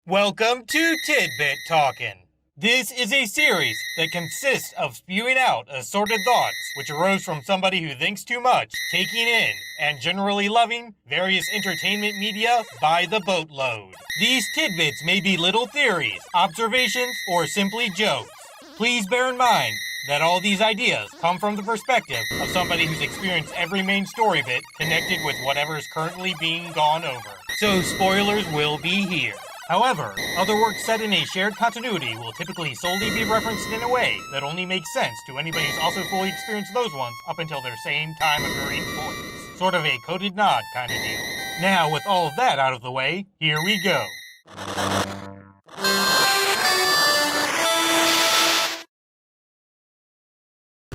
Welcome to Tidbit Talkin. This is a series that consists of spewing out assorted thoughts which arose from somebody who thinks too much, taking in, and generally loving various entertainment media by the boatload. These tidbits may be little theories, observations, or simply jokes. Please bear in mind that all these ideas come from the perspective of somebody who's experienced every main story bit connected with whatever is currently being gone over. So spoilers will be here. However, other works set in a shared continuity will typically solely be referenced in a way that only makes sense to anybody who's also fully experienced those ones up until their same time occurring points. Sort of a coded nod kind of deal. Now, with all of that out of the way, here we go.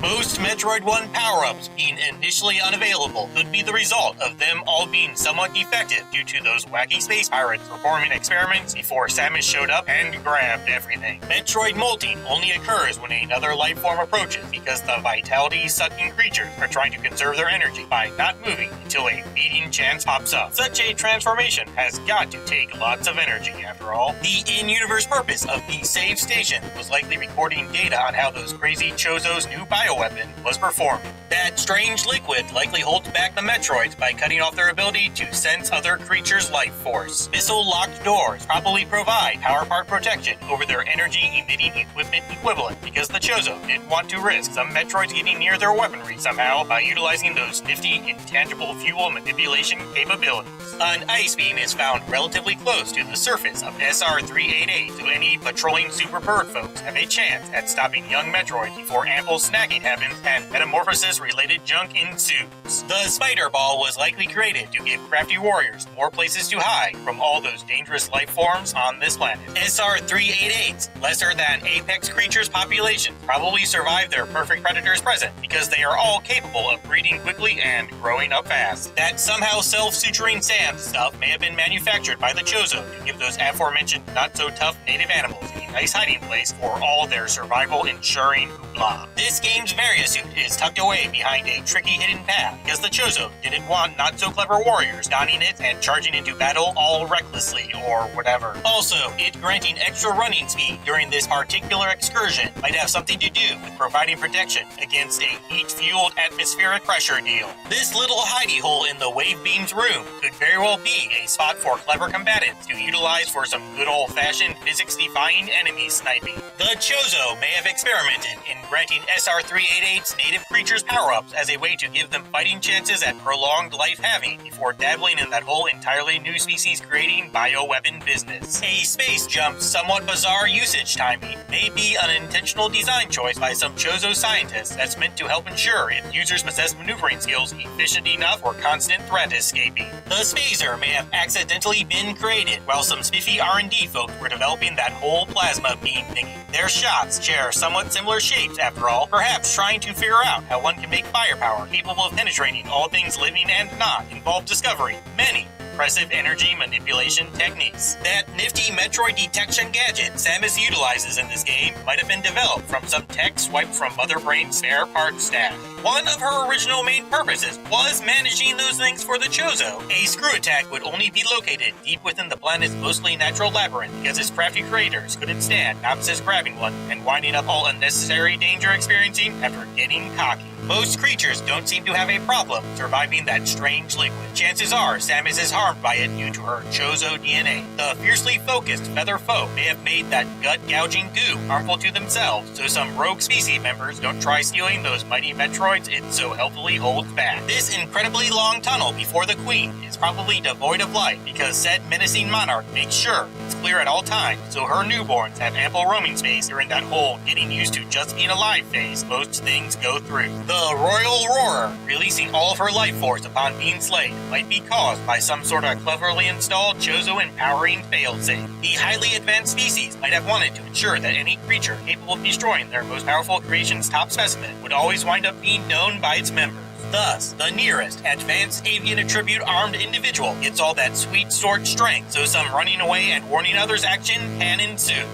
Most Metroid 1 power-ups being initially unavailable could be the result of them all being somewhat defective due to those wacky space pirates performing experiments before Samus showed up and grabbed everything. Metroid molting only occurs when another life form approaches because the vitality-sucking creatures are trying to conserve their energy by not moving until a beating chance pops up. Such a transformation has got to take lots of energy after all. The in-universe purpose of the save station was likely recording data on how those crazy Chozo's new bioweapon was performing. That strange liquid likely holds back the Metroids by cutting off their ability to sense other creatures' life force. Missile-locked doors probably provide power part protection over their energy-emitting equipment equivalent because the Chozo didn't want to risk some Metroids getting near their weaponry somehow by utilizing those nifty, intangible fuel manipulation capabilities. An ice beam is found relatively close to the surface of SR-388, so any patrolling Super Bird folks have a chance at stopping young Metroid before ample snacking happens and metamorphosis-related junk ensues. The Spider Ball was likely created to give crafty warriors more places to hide from all those dangerous life forms on this planet. SR-388's lesser-than-apex creatures population probably survived their perfect predators present because they are all capable of breeding quickly and growing up fast. That somehow self-suturing sand stuff may have been manufactured by the Chozo to give those aforementioned not-so-tough native animals a nice hiding place for all their survival-ensuring hoopla. This game's Varia suit is tucked away behind a tricky hidden path because the Chozo didn't want not-so-clever warriors donning it and charging into battle all recklessly or whatever. Also, it granting extra running speed during this particular excursion might have something to do with providing protection against a heat-fueled atmospheric pressure deal. This little hidey hole in the wave beam's room could very well be a spot for clever combatants to utilize for some good old-fashioned physics-defying enemy sniping. The Chozo may have experimented in granting SR-388's native creatures power-ups as a way to give them fighting chances at prolonged life having before dabbling in that whole entirely new species creating bioweapon business. A space jump's somewhat bizarre usage timing may be an intentional design choice by some Chozo scientists that's meant to help ensure if users possess maneuvering skills efficient enough for constant threat escaping. The Spazer may have accidentally been created while some spiffy R&D folks were developing that whole plasma beam thingy. Their shots share somewhat similar shapes after all, perhaps trying to figure out how one can make firepower capable of penetrating all things living and not involve discovering many impressive energy manipulation techniques. That nifty Metroid detection gadget Samus utilizes in this game might have been developed from some tech swiped from Mother Brain's spare parts stash. One of her original main purposes was managing those things for the Chozo. A screw attack would only be located deep within the planet's mostly natural labyrinth because its crafty creators couldn't stand Noxus grabbing one and winding up all unnecessary danger experiencing after getting cocky. Most creatures don't seem to have a problem surviving that strange liquid. Chances are Samus is harmed by it due to her Chozo DNA. The fiercely focused feather foe may have made that gut-gouging goo harmful to themselves, so some rogue species members don't try stealing those mighty Metroids it so helpfully holds back. This incredibly long tunnel before the Queen is probably devoid of light because said menacing monarch makes sure it's clear at all times, so her newborns have ample roaming space during that whole getting used to just being alive phase most things go through. The Royal Roarer, releasing all of her life force upon being slayed, might be caused by some sort of cleverly installed Chozo empowering failsafe. The highly advanced species might have wanted to ensure that any creature capable of destroying their most powerful creation's top specimen would always wind up being known by its members. Thus, the nearest advanced avian attribute armed individual gets all that sweet sword strength, so some running away and warning others action can ensue.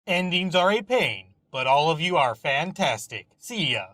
Endings are a pain, but all of you are fantastic. See ya.